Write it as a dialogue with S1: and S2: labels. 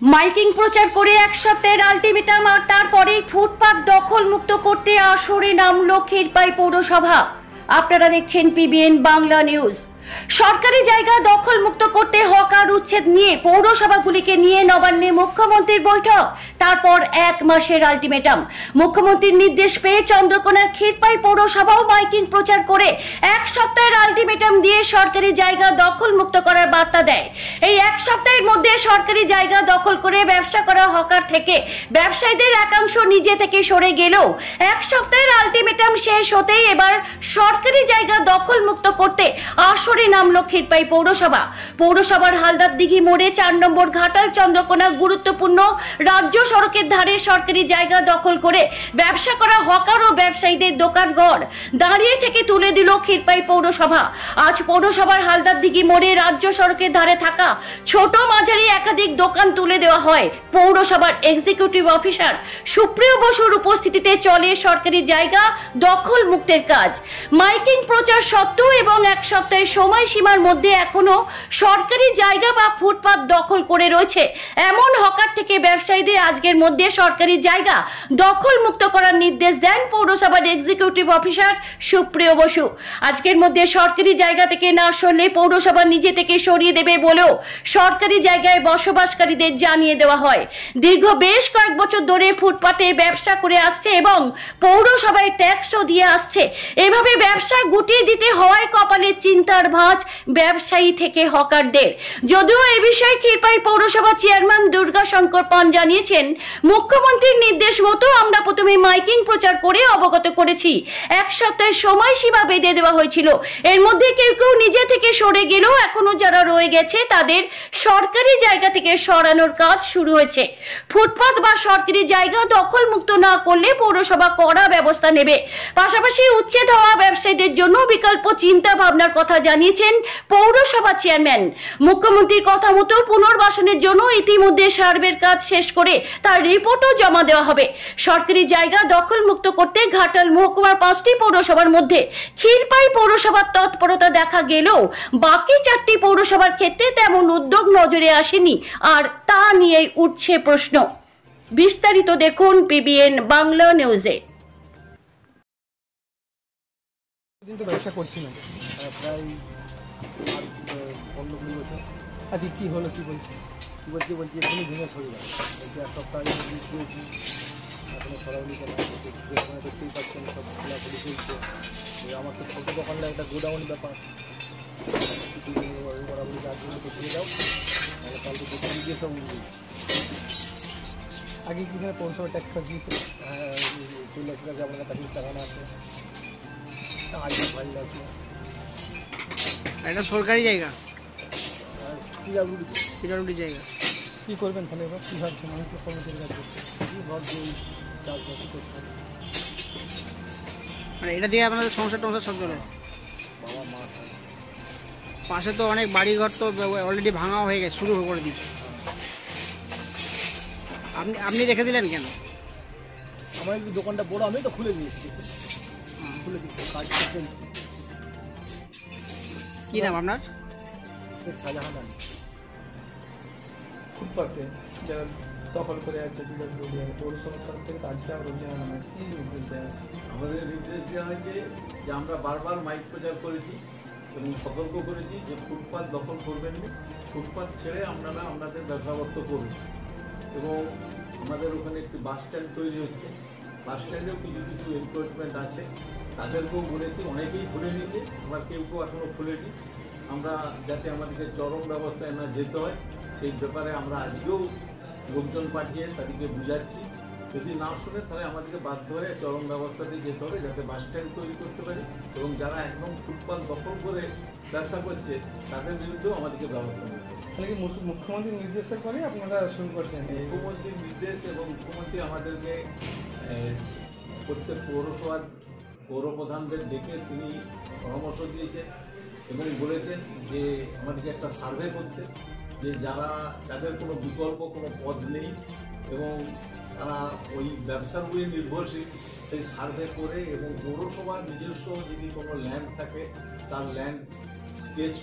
S1: Miking প্রচার করে এক সপ্তাহের আলটিমেটাম আর তারপরেই ফুটপাত দখল মুক্ত করতে আসরে নামলো ক্ষীরপাই পৌরসভা। আপনারা দেখছেন পিবিএন বাংলা নিউজ। সরকারি জায়গা দখল মুক্ত করতে হকার উচ্ছেদ নিয়ে পৌরসভাগুলিকে নিয়ে নবান্নে মুখ্যমন্ত্রীর বৈঠক। তারপর এক মাসের আলটিমেটাম। মুখ্যমন্ত্রীর নির্দেশ পেয়ে চন্দ্রকোনার ক্ষীরপাই পৌরসভাও মাইকিং প্রচার করে এক সপ্তাহের আলটিমেটাম দিয়ে সরকারি জায়গা দখল মুক্ত করার বার্তা দেয়। এই এক সপ্তাহের মধ্যে সরকারি জায়গা দখল করে ব্যবসা করা হকার থেকে ব্যবসায়ীদের একাংশ নিজে থেকে সরে গেলেও এক সপ্তাহের আলটিমেটাম শেষ হতেই এবার সরকারি জায়গা দখল মুক্ত করতে আসরে নামলো ক্ষীরপাই পৌরসভা। পৌরসভার হালদার দিঘি মোড়ে 4 নম্বর ঘাটাল চন্দ্রকোনা গুরুত্বপূর্ণ রাজ্য সড়কের ধারে সরকারি জায়গা দখল করে ব্যবসা করা হকার ও ব্যবসায়ীদের দোকানঘর দাঁড়িয়ে থেকে তুলে দিল ক্ষীরপাই পৌরসভা। আজ পৌরসভার হালদার দিঘি মোড়ে রাজ্য সড়কের ধারে থাকা ছোট মাঝারি একাধিক দোকান তুলে দেওয়া হয়। পৌরসভার এক্সিকিউটিভ অফিসার সুপ্রিয় বসুর উপস্থিতিতে চলে সরকারি জায়গা দখল মুক্তের কাজ। মাইকিং প্রচার সত্ত্বেও এবং এক সপ্তাহের সময়সীমার মধ্যে এখনো সরকারি জায়গা বা ফুটপাত দখল করে রয়েছে এমন হকার থেকে ব্যবসায়ীদের আজকের মধ্যে সরকারি জায়গা দখল মুক্ত করার নির্দেশ দেন পৌরসভার এক্সিকিউটিভ অফিসার সুপ্রিয় বসু। আজকের মধ্যে সরকারি জায়গা থেকে না সরলে পৌরসভা নিজে থেকে সরিয়ে দেবে বলেও সরকারি জায়গায় বসবাসকারীদের জানিয়ে দেওয়া হয়। দীর্ঘ বেশ কয়েক বছর ধরে ফুটপাতে ব্যবসা করে আসছে এবং পৌরসভায় ট্যাক্সও দিয়ে আসছে। এভাবে ব্যবসা গুটিয়ে দিতে হওয়ায় কপালে চিন্তার ভাঁজ ব্যবসায়ী থেকে হকারদের। যদিও এ বিষয়ে ক্ষীরপাই পৌরসভা চেয়ারম্যান দুর্গা শঙ্কর পান জানিয়েছেন, মুখ্যমন্ত্রীর নির্দেশ মতো আমরা প্রথমে মাইকিং প্রচার করে অবগত করেছি। এক সপ্তাহের সময়সীমা বেঁধে দেওয়া হয়েছিল। এর মধ্যে কেউ কেউ নিজে থেকে সরে গেলেও এখনো যারা রয়ে গেছে তাদের সরকারি জায়গা থেকে সরানোর কাজ শুরু হয়েছে। ফুটপাত বা সরকারি জায়গা দখল মুক্ত না করলে পৌরসভা কড়া ব্যবস্থা নেবে। পাশাপাশি উচ্ছেদ হওয়া ব্যবসায়ীদের জন্য বিকল্প চিন্তা ভাবনার কথা জানিয়েছেন পৌরসভা চেয়ারম্যান। মুখ্যমন্ত্রীর কথা মতো পুনর্বাসনের জন্য ইতিমধ্যে সার্ভের কাজ শেষ করে তার রিপোর্টও জমা দেওয়া হবে। সরকারি জায়গা দখল মুক্ত করতে ঘাটাল মহকুমার 5টি পৌরসভার মধ্যে ক্ষীরপাই পৌরসভার তৎপরতা দেখা গেলেও বাকি 4টি পৌরসভার ক্ষেত্রে তেমন উদ্যোগ নজরে আসেনি, আর তা নিয়েই উঠছে প্রশ্ন। বিস্তারিত দেখুন পিবিএন বাংলা নিউজে।
S2: কিন্তু ব্যবসা করছিলাম প্রায় 15-20 বছর। আজকে কী হলো, কী বলছি এখনই ভেঙে সরে গেল। এক সপ্তাহ দিয়েছি, এখনো সরাসরি কেন দেখতেই পাচ্ছেন সব খোলাখুলি চলছে। আমার তো ছোটো দোকানটা একটা গোডাউন ব্যাপার, বরাবরি গাছগুলোকে ফেলে দাও, তাহলে কালকে দোকান দিয়ে সব উঠবে। আগে কী হয় পৌরসভা ট্যাক্স ফাক্স দিতে, হ্যাঁ চলে আসে যাচ্ছে, আপনার কাছে টাকানো আছে,
S3: এটা সরকারি জায়গা,
S2: পিডাব্লিউডি জায়গা। কী করবেন তাহলে এবার? কী ভাবছেন? আমি তো কমিটির কাছে কী ভাবছি, চাষবাস করছেন
S3: মানে এটা দিয়ে আপনাদের সংসার টংসার সব চলে?
S2: বাবা মা
S3: পাশে তো অনেক বাড়িঘর তো অলরেডি ভাঙা হয়ে গেছে, শুরু করে দিচ্ছে। আপনি রেখে দিলেন কেন?
S2: আমার এই দোকানটা বড়, আমি তো খুলে দিয়েছি, খুলে দিচ্ছি, কাজ করছেন।
S3: কী নাম আপনার?
S2: শেখ শাহজাহান আলী।
S4: ফুটপাতে যারা দখল করে আছে পৌরসভার তরফ থেকে কাজটা অভিযান নামে কী নির্দেশ দেওয়া আছে?
S5: আমাদের নির্দেশ দেওয়া হয়েছে যে আমরা বারবার মাইক প্রচার করেছি এবং সতর্ক করেছি যে ফুটপাত দখল করবেন না, ফুটপাত ছেড়ে আপনারা আপনাদের ব্যবসাপত্র করুন। এবং আমাদের ওখানে একটি বাস স্ট্যান্ড তৈরি হচ্ছে, বাস স্ট্যান্ডেও কিছু কিছু এনক্রোচমেন্ট আছে, তাদেরকেও বলেছি, অনেকেই খুলে নিয়েছে, আবার কেউ কেউ এখনও খুলেনি। আমরা যাতে আমাদেরকে চরম ব্যবস্থায় না যেতে হয় সেই ব্যাপারে আমরা আজকেও লোকজন পাঠিয়ে তাদেরকে বুঝাচ্ছি। যদি না শুনে তাহলে আমাদেরকে বাধ্য হয়ে চরম ব্যবস্থাতেই যেতে হবে, যাতে বাস স্ট্যান্ড তৈরি করতে পারি এবং যারা একদম ফুটপাত দখল করে ব্যবসা করছে তাদের বিরুদ্ধেও আমাদেরকে ব্যবস্থা নিতে হবে।
S4: তাহলে কি মুখ্যমন্ত্রীর নির্দেশের পরে আপনারা শুরু করছেন?
S5: মুখ্যমন্ত্রীর নির্দেশ এবং মুখ্যমন্ত্রী আমাদেরকে প্রত্যেক পৌরসভার পৌরপ্রধানদের ডেকে তিনি পরামর্শ দিয়েছেন এবং বলেছেন যে আমাদেরকে একটা সার্ভে করতে, যে যাদের কোনো বিকল্প কোনো পদ নেই এবং তারা ওই ব্যবসার উপরে নির্ভরশীল, সেই সার্ভে করে এবং পৌরসভার নিজস্ব যদি কোনো ল্যান্ড থাকে তার ল্যান্ড স্কেচ